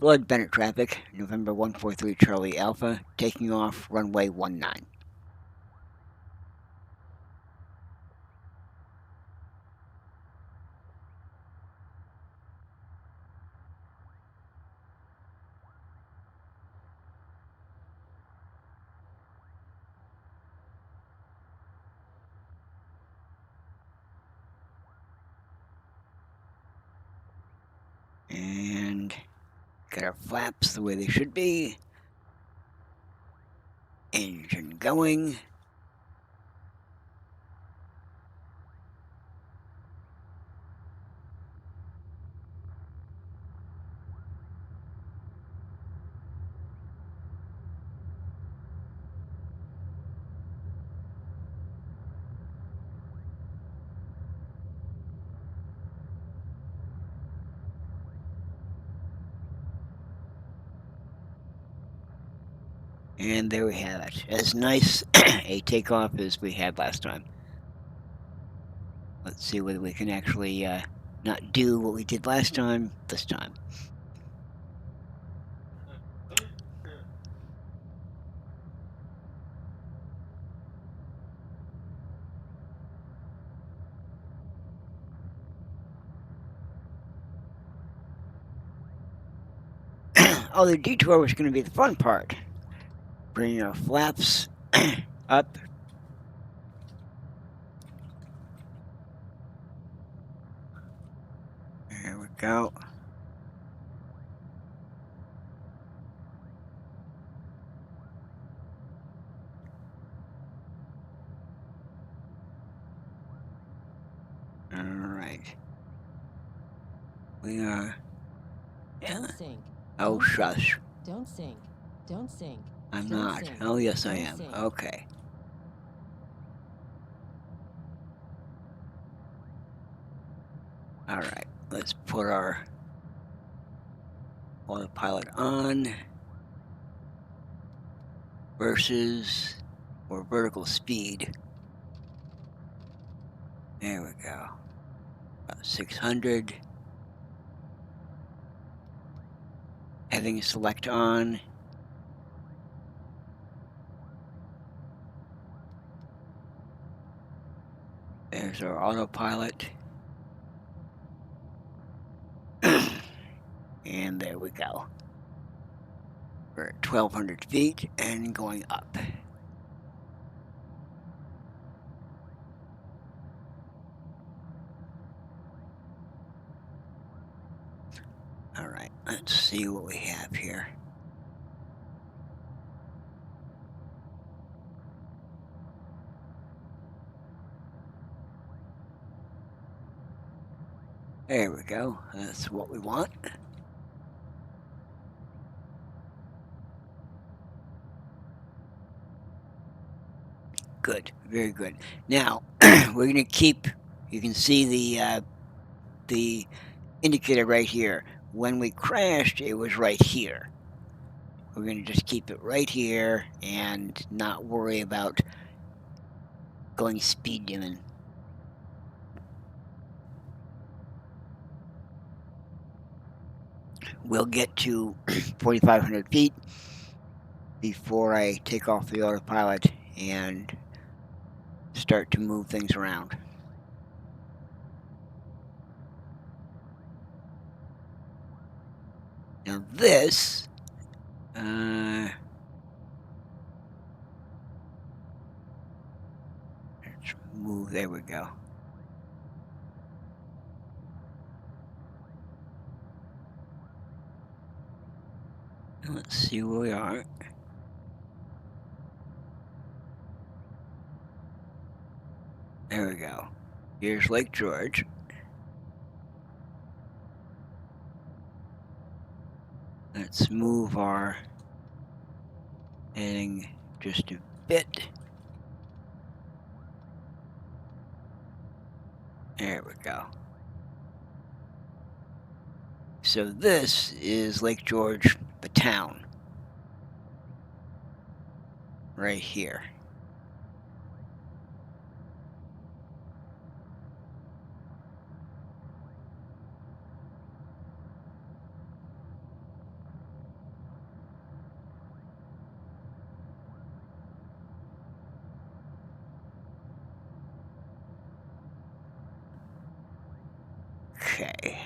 Floyd Bennett traffic, November 143 Charlie Alpha, taking off runway 19. And got our flaps the way they should be. Engine going. And there we have it. As nice a takeoff as we had last time. Let's see whether we can actually not do what we did last time this time. Oh, the detour was going to be the fun part. Bringing our flaps up. There we go. All right. We are. Don't sink. Oh, Don't shush. Sink. Don't sink. Don't sink. I'm Don't not. sink. Oh, yes, I Don't am. sink. Okay. All right. Let's put our autopilot on versus or vertical speed. There we go. About 600. Having select on. There's our autopilot. And there we go. We're at 1,200 feet and going up. All right, let's see what we have here. There we go. That's what we want. Good, very good. Now we're going to keep. You can see the indicator right here. When we crashed, it was right here. We're going to just keep it right here and not worry about going speed dimming. We'll get to 4,500 feet before I take off the autopilot and start to move things around. Now this, let's move, there we go. Let's see where we are. There we go. Here's Lake George. Let's move our heading just a bit. There we go. So this is Lake George, the town. Right here. Okay.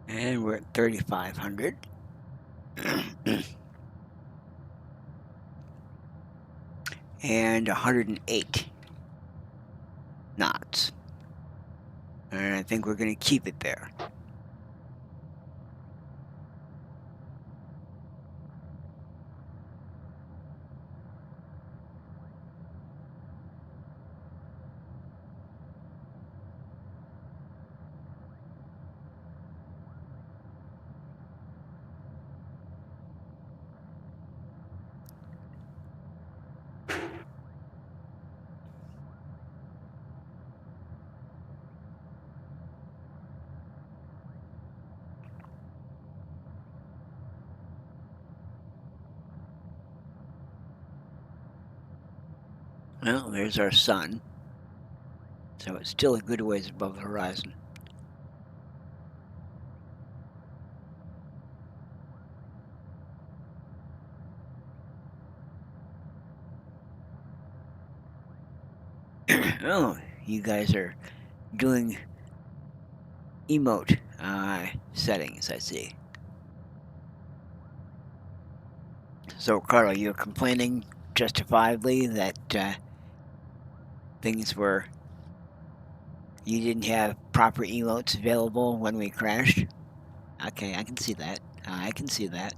And we're at 3,500. And 108 knots. And I think we're going to keep it there. Well, there's our sun. So it's still a good ways above the horizon. Oh, you guys are doing emote settings, I see. So, Carla, you're complaining justifiably that you didn't have proper emotes available when we crashed? Okay, I can see that. I can see that.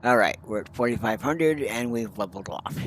All right, we're at 4,500 and we've leveled off.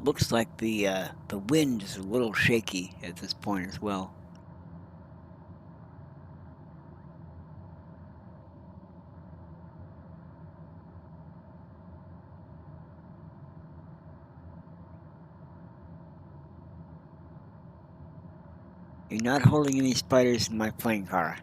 Looks like the wind is a little shaky at this point as well. You're not holding any spiders in my plane car.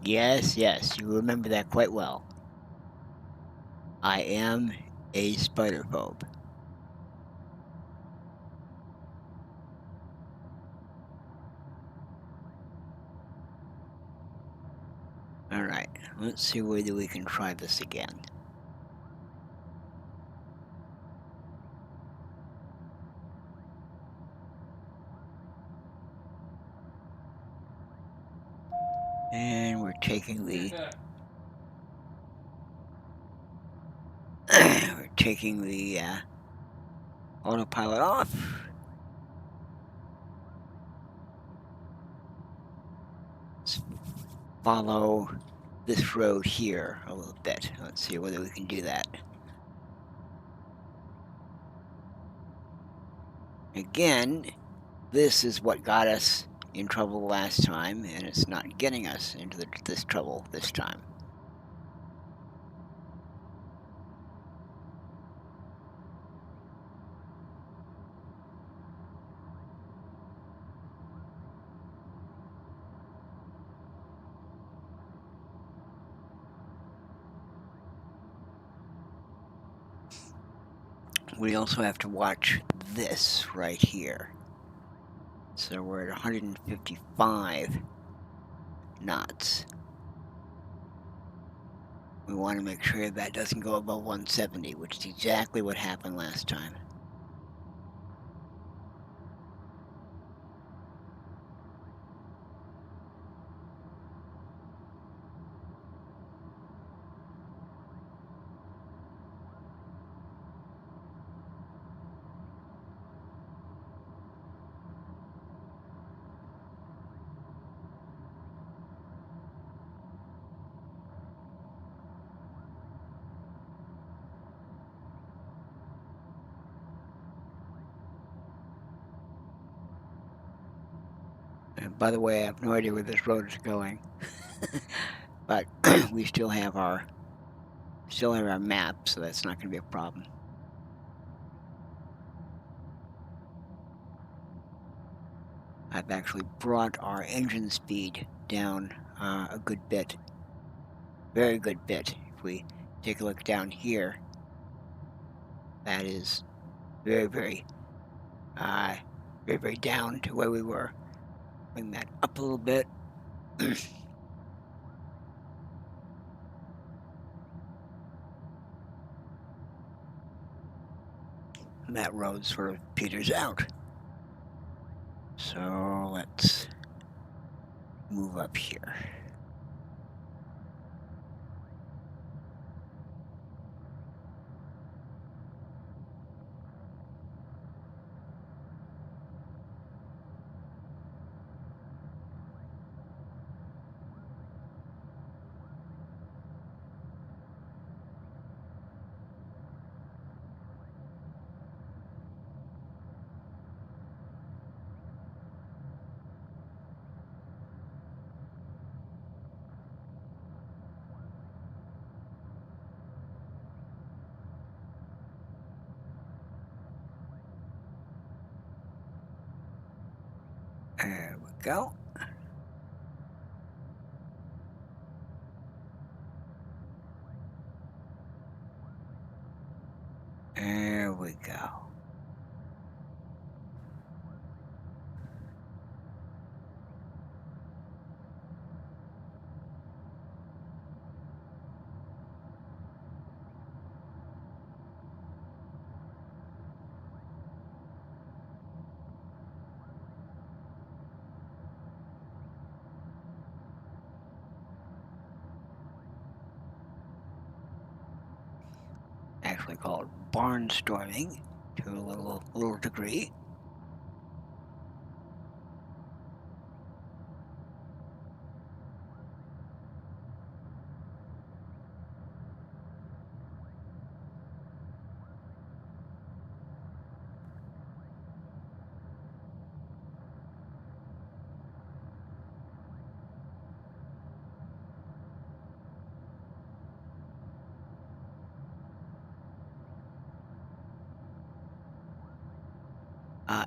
Yes, yes, you remember that quite well. I am a spider-phobe. Alright, let's see whether we can try this again. And we're taking the autopilot off. Let's follow this road here a little bit. Let's see whether we can do that. Again, this is what got us in trouble last time, and it's not getting us into this trouble this time. We also have to watch this right here. So we're at 155 knots. We want to make sure that doesn't go above 170, which is exactly what happened last time. By the way, I have no idea where this road is going, but we still have our map, so that's not going to be a problem. I've actually brought our engine speed down a good bit, very good bit. If we take a look down here, that is very, very down to where we were. Bring that up a little bit. And that road sort of peters out. So let's move up here. There we go. There we go. Actually called barnstorming to a little degree.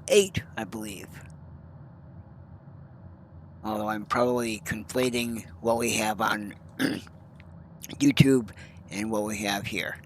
Eight, I believe. Although I'm probably conflating what we have on YouTube and what we have here.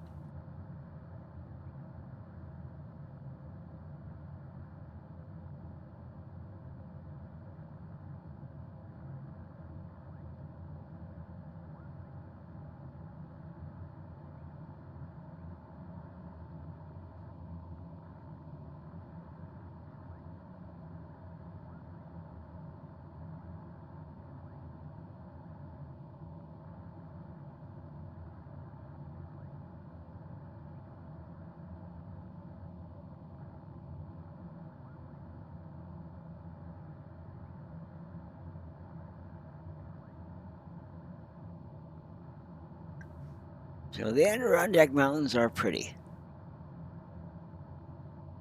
So the Adirondack Mountains are pretty.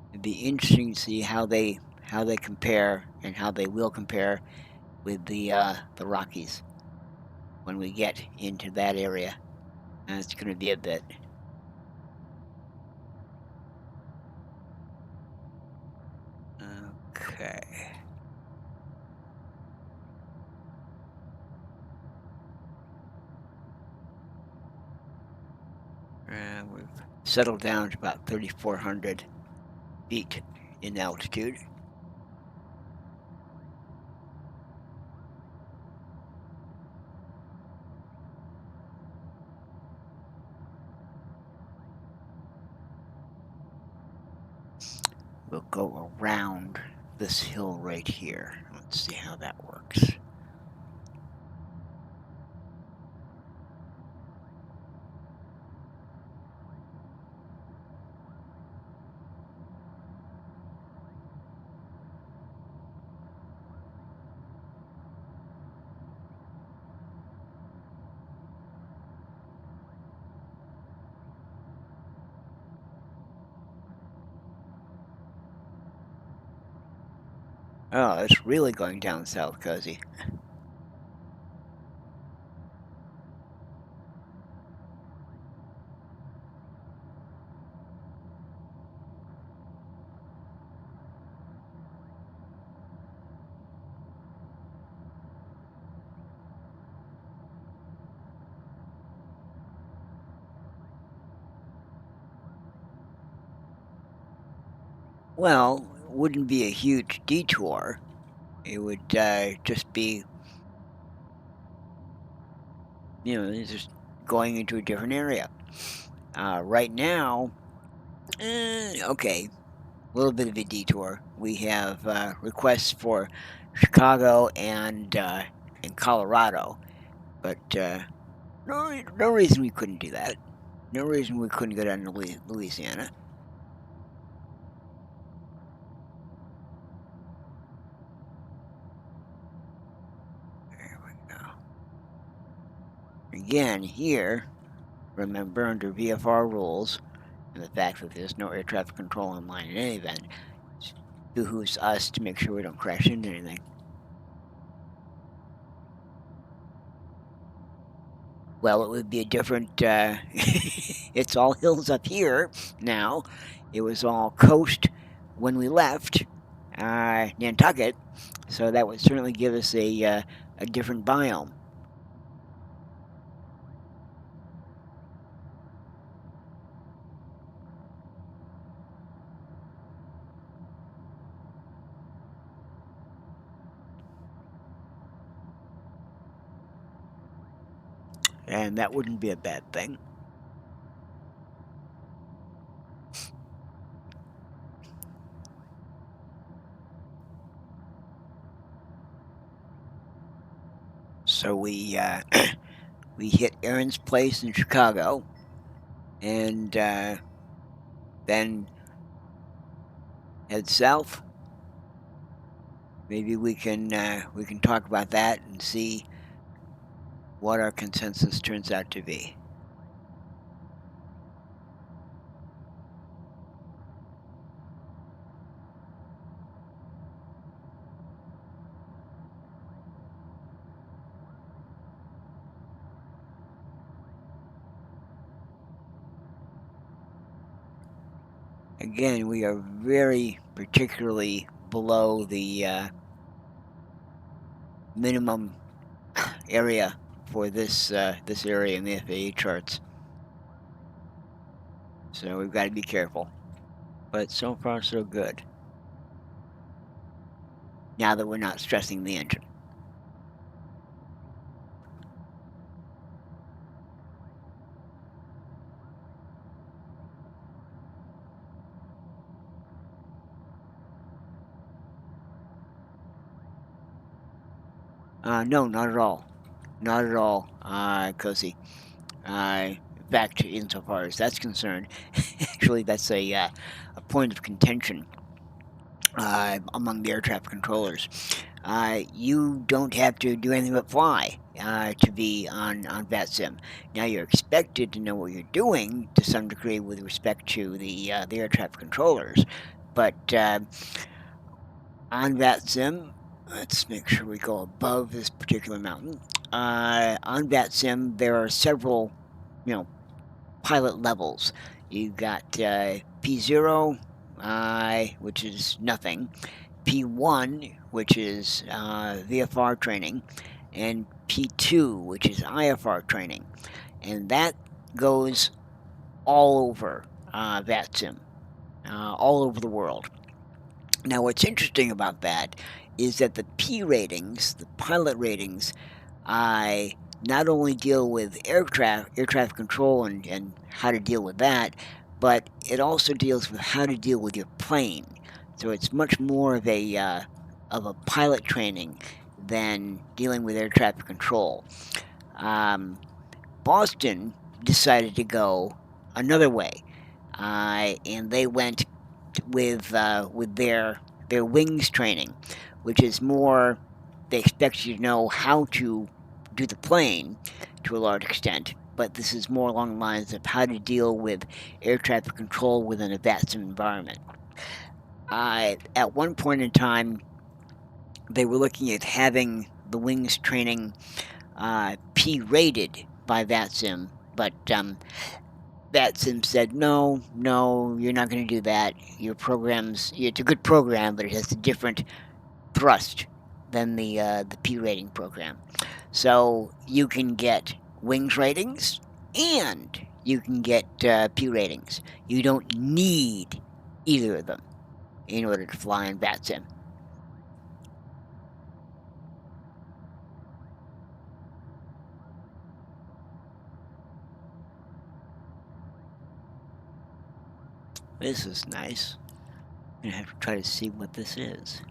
It'd be interesting to see how they compare and how they will compare with the Rockies when we get into that area. And it's going to be a bit. Okay. We've settled down to about 3,400 feet in altitude. We'll go around this hill right here. Let's see how that works. Oh, it's really going down south, Cozy. Well, it wouldn't be a huge detour. It would just be, just going into a different area. Right now, okay, a little bit of a detour. We have requests for Chicago and Colorado, but no reason we couldn't do that. No reason we couldn't go down to Louisiana. There we go. Again, here, remember under VFR rules, and the fact that there's no air traffic control online in any event, it behooves us to make sure we don't crash into anything. Well, it would be a different. It's all hills up here now. It was all coast when we left Nantucket, so that would certainly give us a different biome. And that wouldn't be a bad thing. So we we hit Aaron's place in Chicago, and then head south. Maybe we can talk about that and see what our consensus turns out to be. Again, we are very particularly below the minimum area for this area in the FAA charts. So we've got to be careful. But so far, so good. Now that we're not stressing the engine. No, not at all. Not at all, Cozy. In fact, insofar as that's concerned, actually, that's a point of contention among the air traffic controllers. You don't have to do anything but fly to be on VATSIM. Now, you're expected to know what you're doing to some degree with respect to the air traffic controllers, but on VATSIM, let's make sure we go above this particular mountain. On VATSIM, there are several, pilot levels. You've got P0, which is nothing, P1, which is VFR training, and P2, which is IFR training. And that goes all over VATSIM, all over the world. Now, what's interesting about that is that the P ratings, the pilot ratings, not only deal with air traffic control and how to deal with that, but it also deals with how to deal with your plane. So it's much more of a pilot training than dealing with air traffic control. Boston decided to go another way, and they went with their wings training, which is more, they expect you to know how to do the plane to a large extent, but this is more along the lines of how to deal with air traffic control within a VATSIM environment. At one point in time, they were looking at having the wings training P-rated by VATSIM, but VATSIM said, no, you're not going to do that. Your program's, it's a good program, but it has a different thrust than the P-rating program. So you can get wings ratings and you can get P ratings. You don't need either of them in order to fly in VATSIM. This is nice. I'm gonna have to try to see what this is.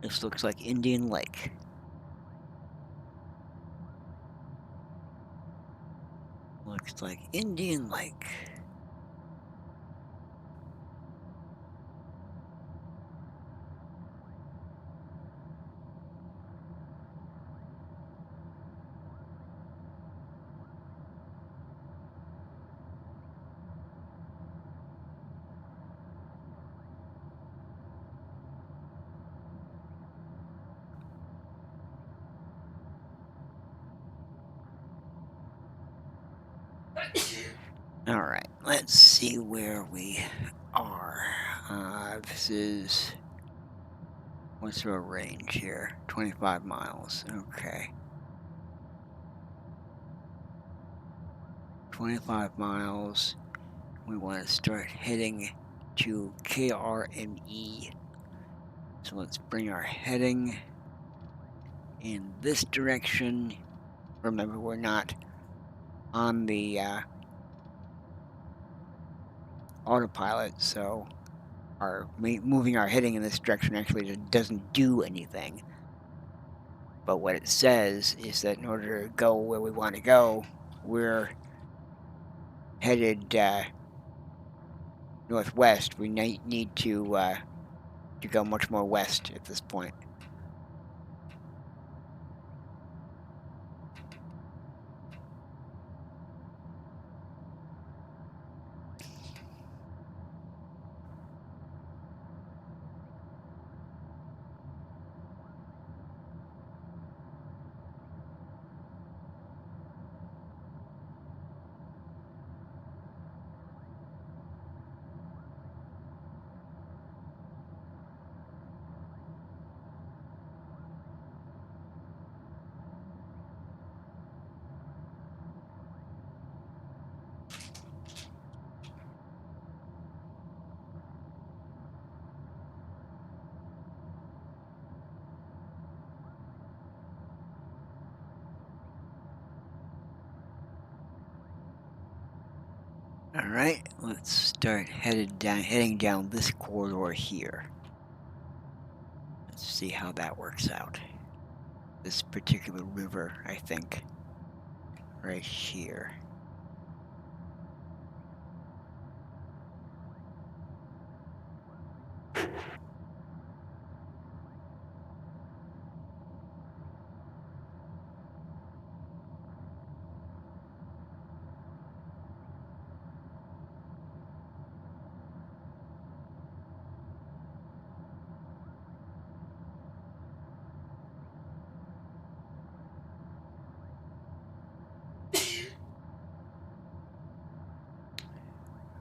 This looks like Indian Lake. Looks like Indian Lake. All right, let's see where we are. This is, what's our range here? 25 miles, okay. 25 miles, we want to start heading to KRME. So let's bring our heading in this direction. Remember, we're not on the autopilot, so moving our heading in this direction actually doesn't do anything. But what it says is that in order to go where we want to go, we're headed northwest. We need to go much more west at this point. All right, let's start heading down this corridor here. Let's see how that works out. This particular river, I think, right here.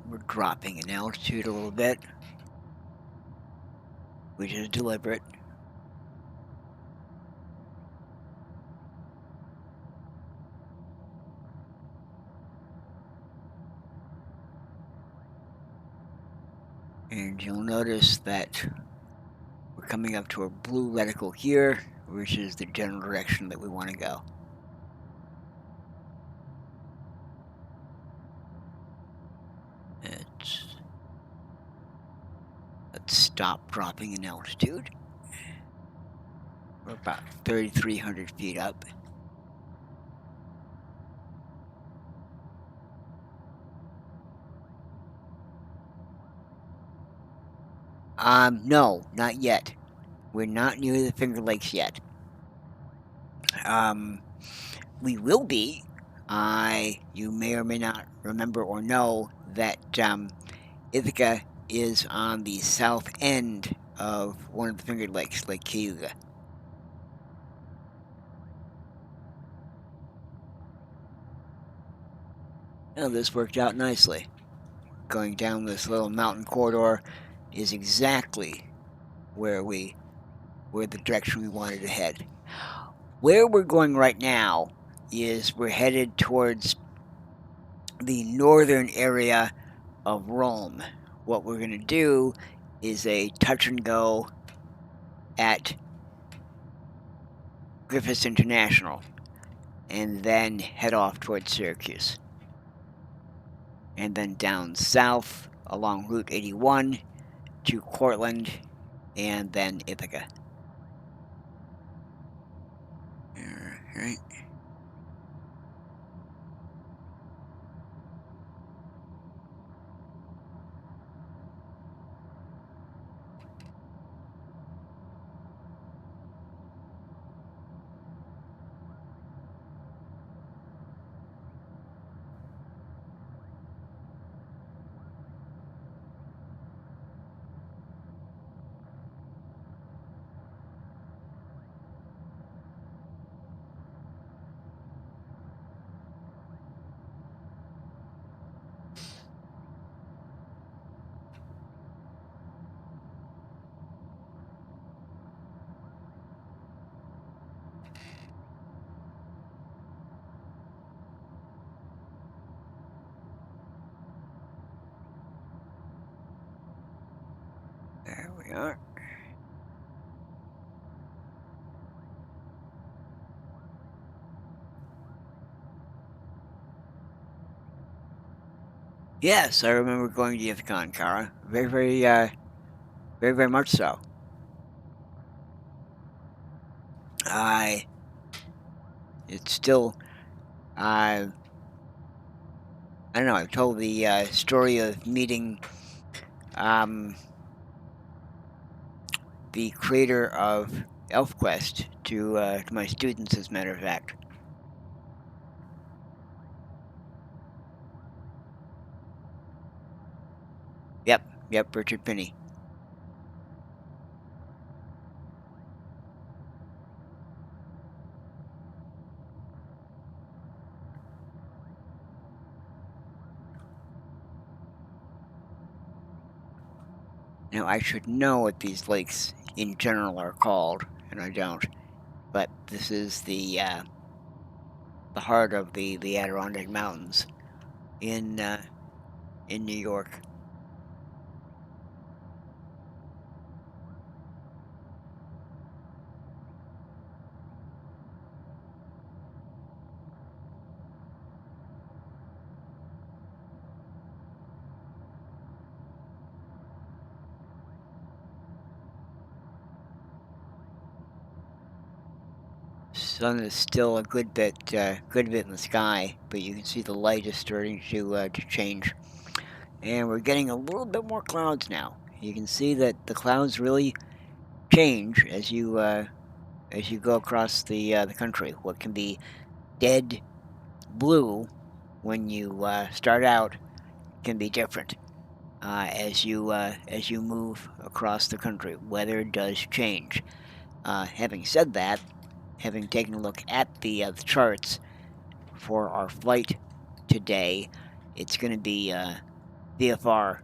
We're dropping in altitude a little bit, which is deliberate. And you'll notice that we're coming up to a blue reticle here, which is the general direction that we want to go. Let's stop dropping in altitude. We're about 3,300 feet up. No, not yet. We're not near the Finger Lakes yet. We will be You may or may not remember or know that Ithaca is on the south end of one of the Finger Lakes, Lake Cayuga. Now, this worked out nicely. Going down this little mountain corridor is exactly where the direction we wanted to head. Where we're going right now is we're headed towards the northern area of Rome. What we're going to do is a touch and go at Griffiths International and then head off towards Syracuse. And then down south along Route 81 to Cortland and then Ithaca. All right. There we are. Yes, I remember going to Ithaca, Kara. Very much so. It's still, I don't know. I've told the story of meeting the creator of ElfQuest to my students, as a matter of fact. Yep, Richard Pinney. Now, I should know what these lakes in general are called, and I don't. But this is the heart of the Adirondack Mountains in New York. Sun is still a good bit in the sky, but you can see the light is starting to change, and we're getting a little bit more clouds now. You can see that the clouds really change as you go across the country. What can be dead blue when you start out can be different as you move across the country. Weather does change. Having said that, having taken a look at the charts for our flight today, it's going to be VFR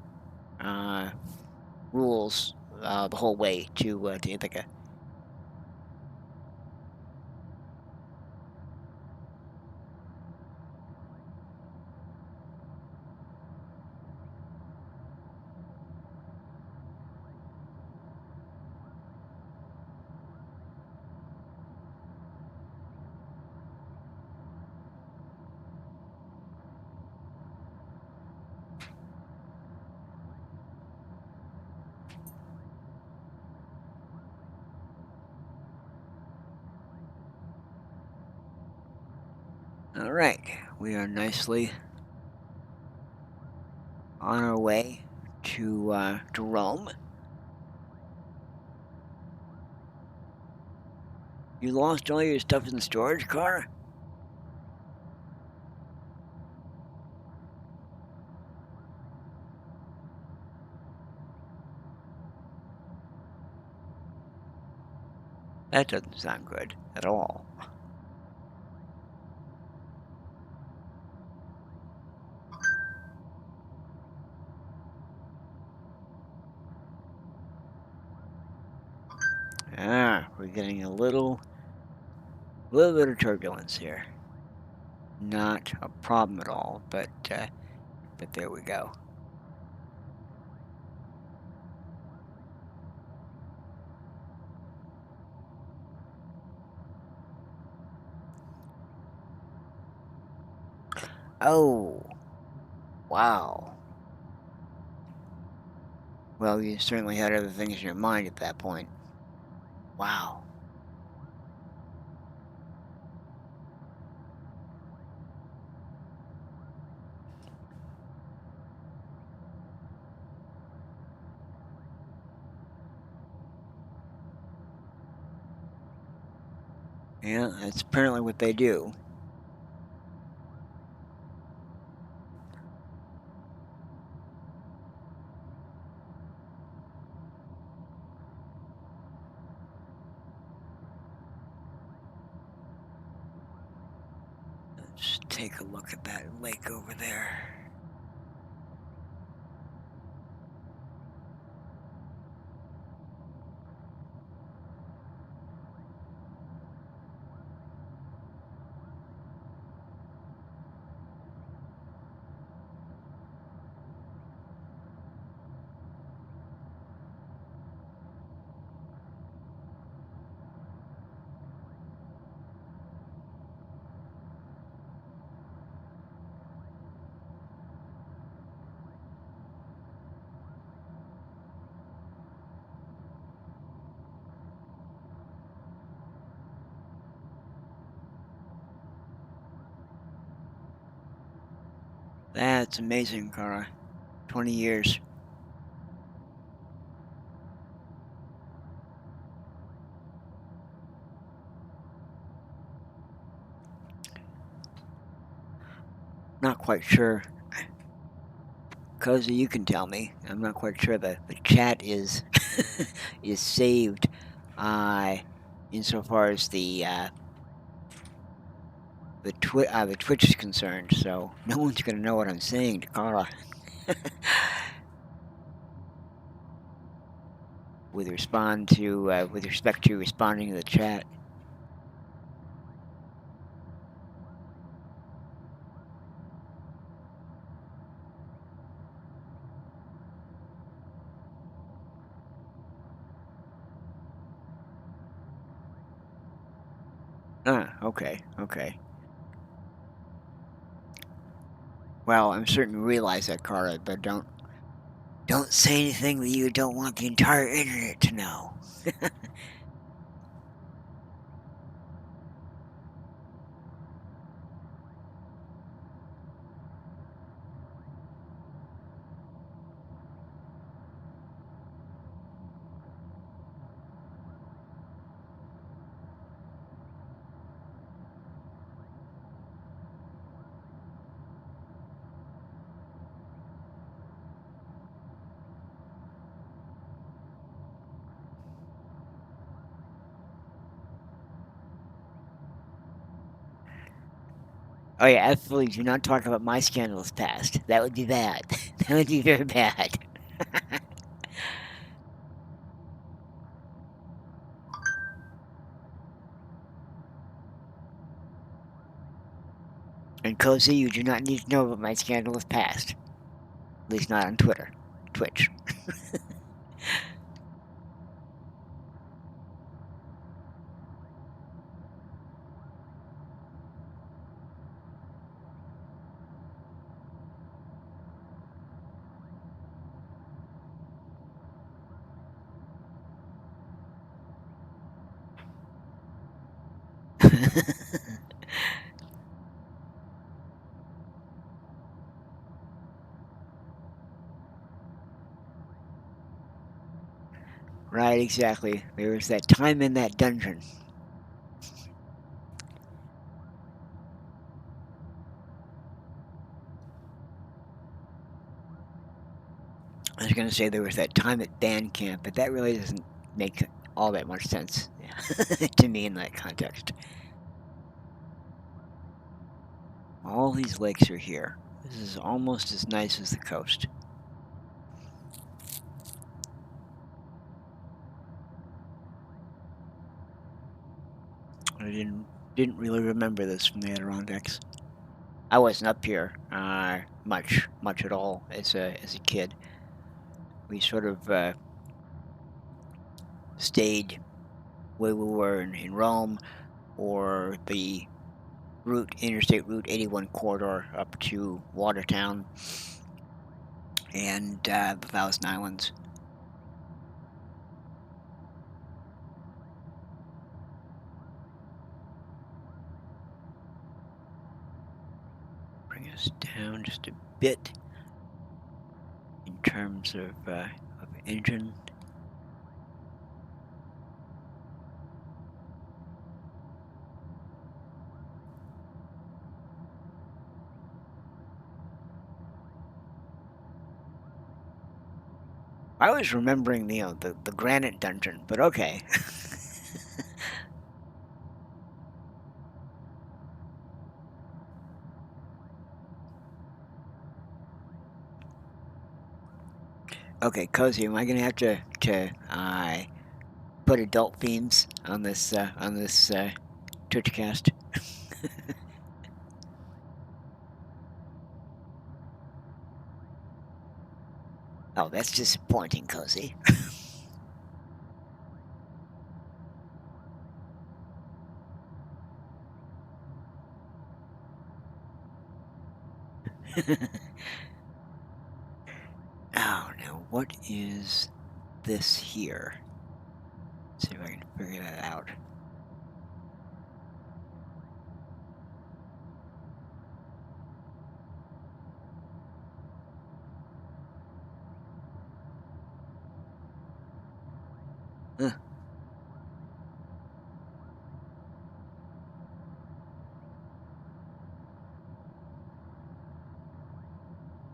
rules the whole way to Ithaca. All right, we are nicely on our way to Rome. You lost all your stuff in the storage car? That doesn't sound good at all. We're getting a little bit of turbulence here. Not a problem at all, but there we go. Oh, wow. Well, you certainly had other things in your mind at that point. Wow. Yeah, that's apparently what they do. Let's take a look at that lake over there. That's amazing, Kara. 20 years. Not quite sure. Cozy, you can tell me. I'm not quite sure the chat is is saved insofar as the Twitch is concerned, so no one's gonna know what I'm saying to Kara. with respect to responding to the chat. Okay. Well, I'm certain you realize that, Kara, but don't say anything that you don't want the entire internet to know. Oh yeah, absolutely. Do not talk about my scandalous past. That would be bad. That would be very bad. And Cozy, you do not need to know about my scandalous past. At least not on Twitch. Right, exactly. There was that time in that dungeon. I was going to say there was that time at band camp, but that really doesn't make all that much sense to me in that context. All these lakes are here. This is almost as nice as the coast. I didn't really remember this from the Adirondacks. I wasn't up here much at all as a kid. We sort of stayed where we were in Rome, or the Interstate Route 81 corridor up to Watertown and the Thousand Islands. Bring us down just a bit in terms of engine. I was remembering the granite dungeon, but okay. Okay, Cozy, am I gonna have to put adult themes on this Twitchcast? Oh, that's disappointing, Cozy. Oh, now what is this here? Let's see if I can figure that out. Huh.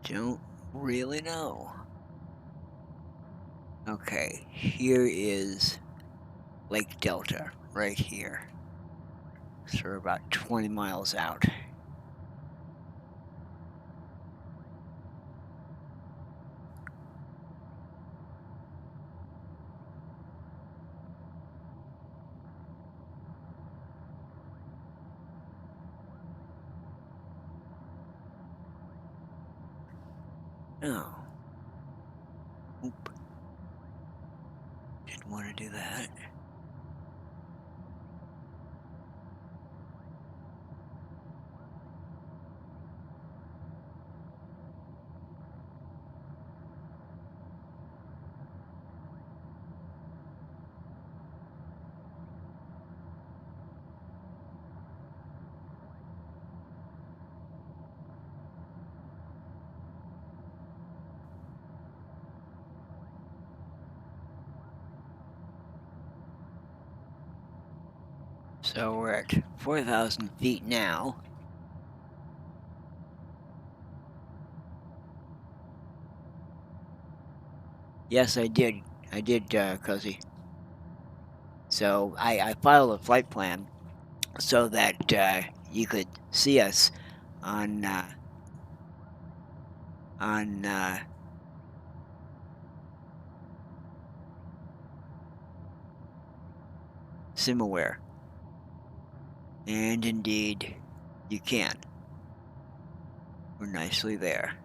Don't really know. Okay, here is Lake Delta, right here. So we're about 20 miles out. Oh. Oop. Didn't want to do that. So we're at 4,000 feet now. Yes, I did. I did, Cozy. So I filed a flight plan so that you could see us on Simaware. And indeed, you can. We're nicely there.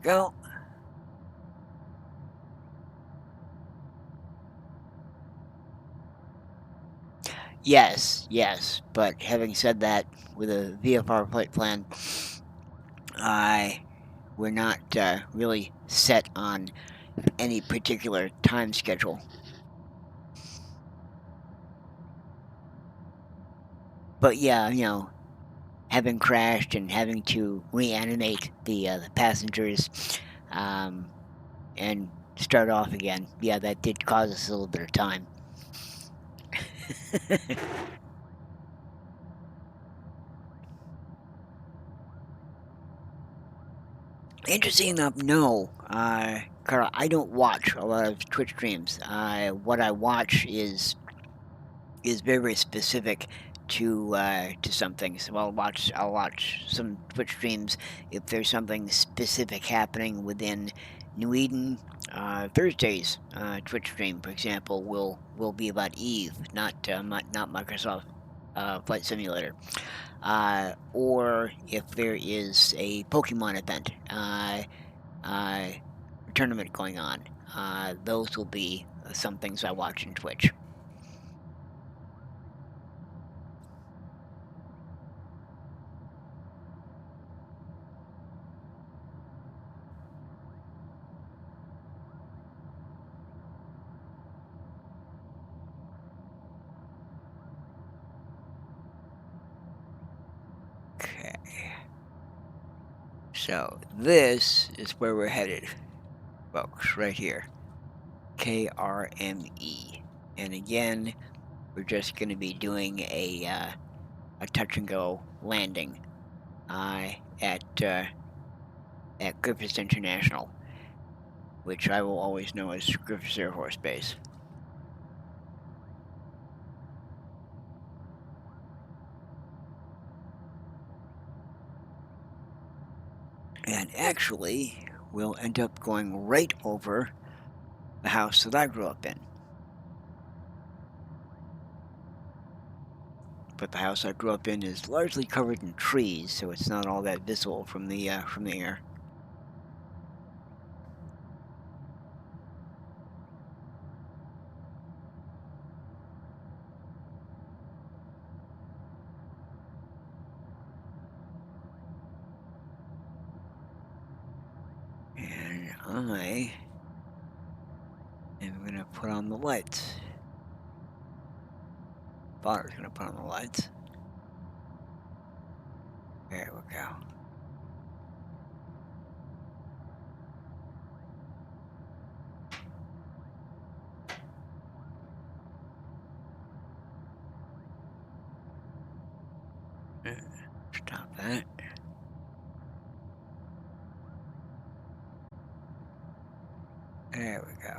go. Yes, but having said that, with a VFR flight plan, we're not really set on any particular time schedule. But yeah, having crashed and having to reanimate the passengers, and start off again, yeah, that did cause us a little bit of time. Interesting enough, no. Carl, I don't watch a lot of Twitch streams. What I watch is very, very specific to some things. So I'll watch some Twitch streams if there's something specific happening within New Eden. Thursday's Twitch stream, for example, will be about Eve, not Microsoft Flight Simulator. Or if there is a Pokemon event, tournament going on, those will be some things I watch in Twitch. Okay. So this is where we're headed, folks, right here. KRME. And again, we're just going to be doing a touch and go landing at Griffiths International, which I will always know as Griffiths Air Force Base. And actually, we'll end up going right over the house that I grew up in. But the house I grew up in is largely covered in trees, so it's not all that visible from the air. And I am going to put on the lights. Thought I was going to put on the lights. There we go. Stop that. There we go.